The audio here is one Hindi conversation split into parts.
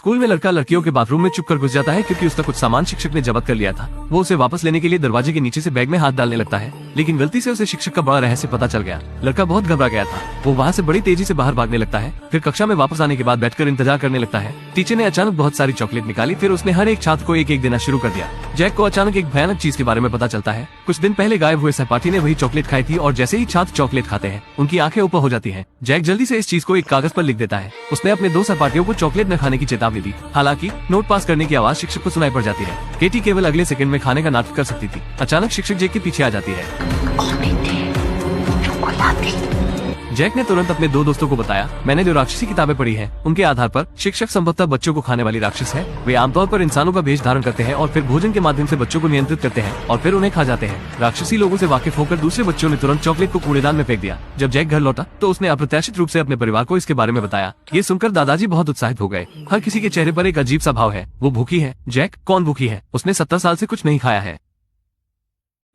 स्कूल में लड़का लड़कियों के बाथरूम में छुप कर घुस जाता है क्योंकि उसका कुछ सामान शिक्षक ने जब्त कर लिया था। वो उसे वापस लेने के लिए दरवाजे के नीचे से बैग में हाथ डालने लगता है, लेकिन गलती से उसे शिक्षक का बड़ा रहस्य पता चल गया। लड़का बहुत घबरा गया था। वो वहाँ से बड़ी तेजी से बाहर भागने लगता है। फिर कक्षा में वापस आने के बाद बैठकर इंतजार करने लगता है। टीचर ने अचानक बहुत सारी चॉकलेट निकाली। फिर उसने हर एक छात्र को एक एक देना शुरू कर दिया। जैक को अचानक एक भयानक चीज के बारे में पता चलता है। कुछ दिन पहले गायब हुए सहपाठी ने वही चॉकलेट खाई थी और जैसे ही छात्र चॉकलेट खाते हैं उनकी आंखें ऊपर हो जाती हैं। जैक जल्दी से इस चीज को एक कागज पर लिख देता है। उसने अपने 2 सहपाठियों को चॉकलेट न खाने की चेतावनी दी। हालांकि नोट पास करने की आवाज शिक्षक को सुनाई पड़ जाती है। केटी केवल अगले सेकंड में खाने का नाटक कर सकती थी। अचानक शिक्षक जैक के पीछे आ जाती है। जैक ने तुरंत अपने 2 दोस्तों को बताया, मैंने जो राक्षसी किताबें पढ़ी हैं, उनके आधार पर शिक्षक संभवतः बच्चों को खाने वाली राक्षस है। वे आमतौर पर इंसानों का भेष धारण करते हैं और फिर भोजन के माध्यम से बच्चों को नियंत्रित करते हैं और फिर उन्हें खा जाते हैं। राक्षसी लोगों से वाकिफ होकर दूसरे बच्चों ने तुरंत चॉकलेट को कूड़ेदान में फेंक दिया। जब जैक घर लौटा तो उसने अप्रत्याशित रूप से अपने परिवार को इसके बारे में बताया। ये सुनकर दादाजी बहुत उत्साहित हो गए। हर किसी के चेहरे पर एक अजीब सा भाव है। वो भूखी है। जैक, कौन भूखी है? उसने 70 साल से कुछ नहीं खाया है।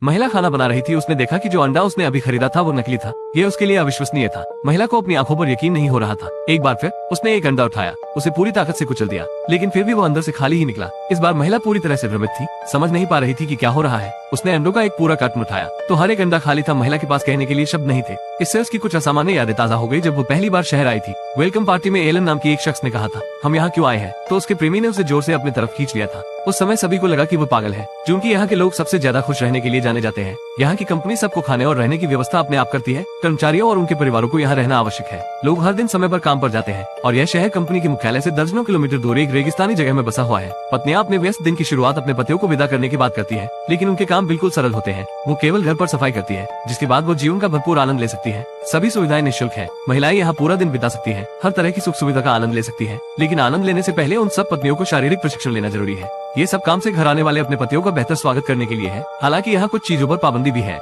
महिला खाना बना रही थी। उसने देखा कि जो अंडा उसने अभी खरीदा था वो नकली था। ये उसके लिए अविश्वसनीय था। महिला को अपनी आंखों पर यकीन नहीं हो रहा था। एक बार फिर उसने एक अंडा उठाया, उसे पूरी ताकत से कुचल दिया, लेकिन फिर भी वो अंदर से खाली ही निकला। इस बार महिला पूरी तरह से भ्रमित थी, समझ नहीं पा रही थी कि क्या हो रहा है। उसने अंडों का एक पूरा कार्टन उठाया तो हर एक अंडा खाली था। महिला के पास कहने के लिए शब्द नहीं थे। इससे उसकी कुछ असामान्य यादें ताजा हो गई जब वो पहली बार शहर आई थी। वेलकम पार्टी में एलन नाम की एक शख्स ने कहा था, हम यहाँ क्यों आए हैं? तो उसके प्रेमी ने उसे जोर से अपनी तरफ खींच लिया था। उस समय सभी को लगा कि वो पागल है, क्योंकि यहाँ के लोग सबसे ज्यादा खुश रहने के लिए जाने जाते हैं। यहाँ की कंपनी सबको खाने और रहने की व्यवस्था अपने आप करती है। कर्मचारियों और उनके परिवारों को यहाँ रहना आवश्यक है। लोग हर दिन समय पर काम पर जाते हैं और यह शहर कंपनी के मुख्यालय से दर्जनों किलोमीटर दूर एक रेगिस्तानी जगह में बसा हुआ है। पत्नियां अपने व्यस्त दिन की शुरुआत अपने पतियों को विदा करने की बात करती है, लेकिन उनके काम बिल्कुल सरल होते हैं। वो केवल घर पर सफाई करती है, जिसके बाद वो जीवन का भरपूर आनंद ले सकती है। सभी सुविधाएं निःशुल्क है। महिलाएं यहाँ पूरा दिन बिता सकती है, हर तरह की सुख सुविधा का आनंद ले सकती है। लेकिन आनंद लेने से पहले उन सब पत्नियों को शारीरिक प्रशिक्षण लेना जरूरी है। ये सब काम से घर आने वाले अपने पतियों का बेहतर स्वागत करने के लिए है। हालांकि यहाँ कुछ चीजों पर पाबंदी भी है।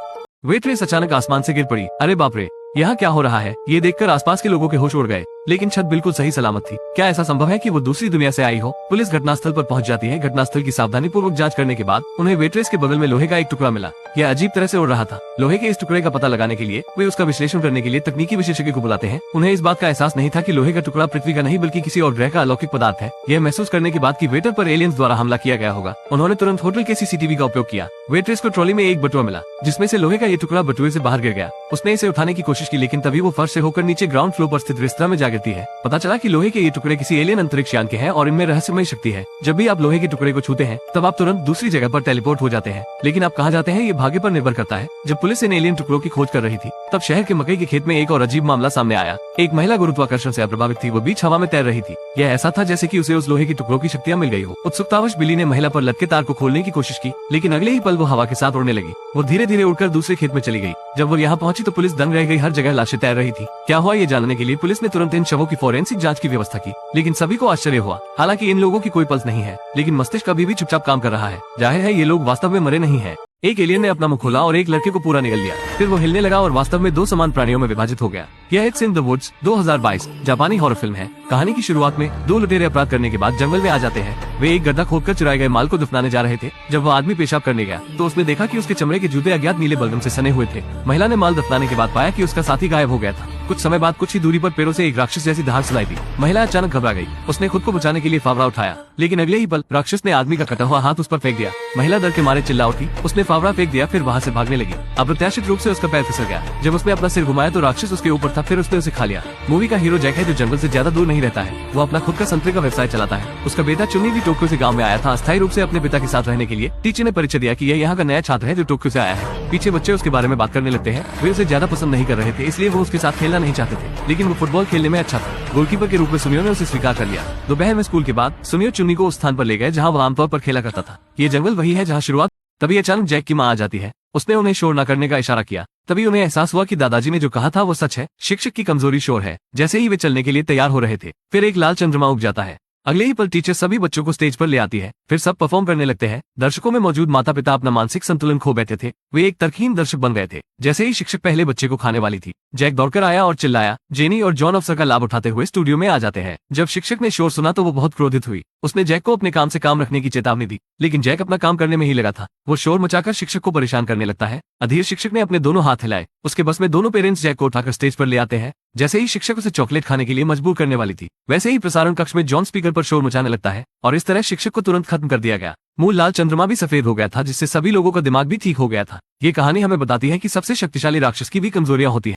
वेट्रेस अचानक आसमान से गिर पड़ी। अरे बाप रे, यहाँ क्या हो रहा है? ये देखकर आसपास के लोगों के होश उड़ गए, लेकिन छत बिल्कुल सही सलामत थी। क्या ऐसा संभव है कि वो दूसरी दुनिया से आई हो? पुलिस घटनास्थल पर पहुंच जाती है। घटनास्थल की सावधानी पूर्वक जांच करने के बाद उन्हें वेट्रेस के बगल में लोहे का एक टुकड़ा मिला। यह अजीब तरह से उड़ रहा था। लोहे के इस टुकड़े का पता लगाने के लिए वे उसका विश्लेषण करने के लिए तकनीकी विशेषज्ञ को बुलाते हैं। उन्हें इस बात का एहसास नहीं था कि लोहे का टुकड़ा पृथ्वी का नहीं बल्कि किसी और ग्रह का अलौकिक पदार्थ है। यह महसूस करने के बाद कि वेटर पर एलियंस द्वारा हमला किया गया होगा, उन्होंने तुरंत होटल के सीसीटीवी का उपयोग किया। वेट्रेस को ट्रॉली में एक बटुआ मिला, जिसमें से लोहे का ये टुकड़ा बटुए से बाहर गिर गया। उसने इसे उठाने की कोशिश की, लेकिन तभी वो फर्श से होकर नीचे ग्राउंड फ्लोर पर स्थित रेस्तरां में जा गिरती है। पता चला कि लोहे के ये टुकड़े किसी एलियन अंतरिक्ष यान के हैं और इनमें रहस्यमय शक्ति है। जब भी आप लोहे के टुकड़े को छूते हैं तब आप तुरंत दूसरी जगह पर टेलीपोर्ट हो जाते हैं। लेकिन आप कहाँ जाते हैं ये भाग्य पर निर्भर करता है। जब पुलिस इन एलियन टुकड़ों की खोज कर रही थी तब शहर के मकई के खेत में एक और अजीब मामला सामने आया। एक महिला गुरुत्वाकर्षण से अप्रभावित थी। वो बीच हवा में तैर रही थी। यह ऐसा था जैसे कि उसे उस लोहे के टुकड़ों की शक्तियां मिल गई हो। उत्सुकतावश बिली ने महिला पर लटके तार को खोलने की कोशिश की, लेकिन अगले ही पल वो हवा के साथ उड़ने लगी। वो धीरे धीरे उड़कर दूसरे खेत में चली गई। जब वो यहाँ पहुंची तो पुलिस दंग रह गई। हर जगह लाशें तैर रही थी। क्या हुआ ये जानने के लिए पुलिस ने तुरंत इन शवों की फोरेंसिक जांच की व्यवस्था की, लेकिन सभी को आश्चर्य हुआ। हालांकि इन लोगों की कोई पल्स नहीं है, लेकिन मस्तिष्क अभी भी चुपचाप काम कर रहा है। जाहिर है ये लोग वास्तव में मरे नहीं है। एक एलियन ने अपना मुंह खोला और एक लड़के को पूरा निगल लिया। फिर वो हिलने लगा और वास्तव में 2 समान प्राणियों में विभाजित हो गया। यह इट्स इन द वुड्स 2022 जापानी हॉरर फिल्म है। कहानी की शुरुआत में 2 लुटेरे अपराध करने के बाद जंगल में आ जाते हैं। वे एक गड्ढा खोदकर चुराए गए माल को दफनाने जा रहे थे। जब वो आदमी पेशाब करने गया तो उसने देखा कि उसके चमड़े के जूते अज्ञात नीले बलगम से सने हुए थे। महिला ने माल दफनाने के बाद पाया कि उसका साथी गायब हो गया था। कुछ समय बाद कुछ ही दूरी पर पैरों से एक राक्षस जैसी धार सुनाई दी। महिला अचानक घबरा गई। उसने खुद को बचाने के लिए फावड़ा उठाया, लेकिन अगले ही पल राक्षस ने आदमी का कटा हुआ हाथ उस पर फेंक दिया। महिला डर के मारे चिल्ला उठी। उसने फावड़ा फेंक दिया, फिर वहाँ से भागने लगी। अप्रत्याशित रूप से उसका पैर फिसल गया। जब उसने अपना सिर घुमाया तो राक्षस उसके ऊपर था। फिर उसने उसे खा लिया। मूवी का हीरो जैक है जो जंगल से ज्यादा दूर नहीं रहता है। वो अपना खुद का संतरे का व्यवसाय चलाता है। उसका बेटा चुन्नी भी टोक्यो से गाँव में आया था अस्थायी रूप से अपने पिता के साथ रहने के लिए। टीचर ने परिचय दिया कि यह यहाँ का नया छात्र है जो टोक्यो से आया है। पीछे बच्चे उसके बारे में बात करने लगते हैं। वे उसे ज्यादा पसंद नहीं कर रहे थे, इसलिए वो उसके साथ खेलना नहीं चाहते थे, लेकिन वो फुटबॉल खेलने में अच्छा था। गोलकीपर के रूप में सुनियो ने उसे स्वीकार कर लिया। दोपहर में स्कूल के बाद सुनियो चुन्नी को उस स्थान पर ले गए जहाँ वो आमतौर पर खेला करता था। ये जंगल वही है जहाँ शुरुआत। तभी अचानक जैक की माँ आ जाती है। उसने उन्हें शोर न करने का इशारा किया। तभी उन्हें एहसास हुआ कि दादाजी ने जो कहा था वो सच है। शिक्षक की कमजोरी शोर है। जैसे ही वे चलने के लिए तैयार हो रहे थे फिर एक लाल चंद्रमा उग जाता है। अगले ही पल टीचर सभी बच्चों को स्टेज पर ले आती है। फिर सब परफॉर्म करने लगते हैं। दर्शकों में मौजूद माता पिता अपना मानसिक संतुलन खो बैठे थे। वे एक तर्कहीन दर्शक बन गए थे। जैसे ही शिक्षक पहले बच्चे को खाने वाली थी, जैक दौड़कर आया और चिल्लाया। जेनी और जॉन अवसर का लाभ उठाते हुए स्टूडियो में आ जाते हैं। जब शिक्षक ने शोर सुना तो वो बहुत क्रोधित हुई। उसने जैक को अपने काम से काम रखने की चेतावनी दी, लेकिन जैक अपना काम करने में ही लगा था। वो शोर मचाकर शिक्षक को परेशान करने लगता है। अधीर शिक्षक ने अपने दोनों हाथ हिलाए। उसके बस में दोनों पेरेंट्स जैक को उठाकर स्टेज पर ले आते हैं। जैसे ही शिक्षक उसे चॉकलेट खाने के लिए मजबूर करने वाली थी, वैसे ही प्रसारण कक्ष में जॉन स्पीकर पर शोर मचाने लगता है और इस तरह शिक्षक को तुरंत खत्म कर दिया गया। मूल लाल चंद्रमा भी सफेद हो गया था, जिससे सभी लोगों का दिमाग भी ठीक हो गया था। ये कहानी हमें बताती है कि सबसे शक्तिशाली राक्षस की भी कमजोरियां होती हैं।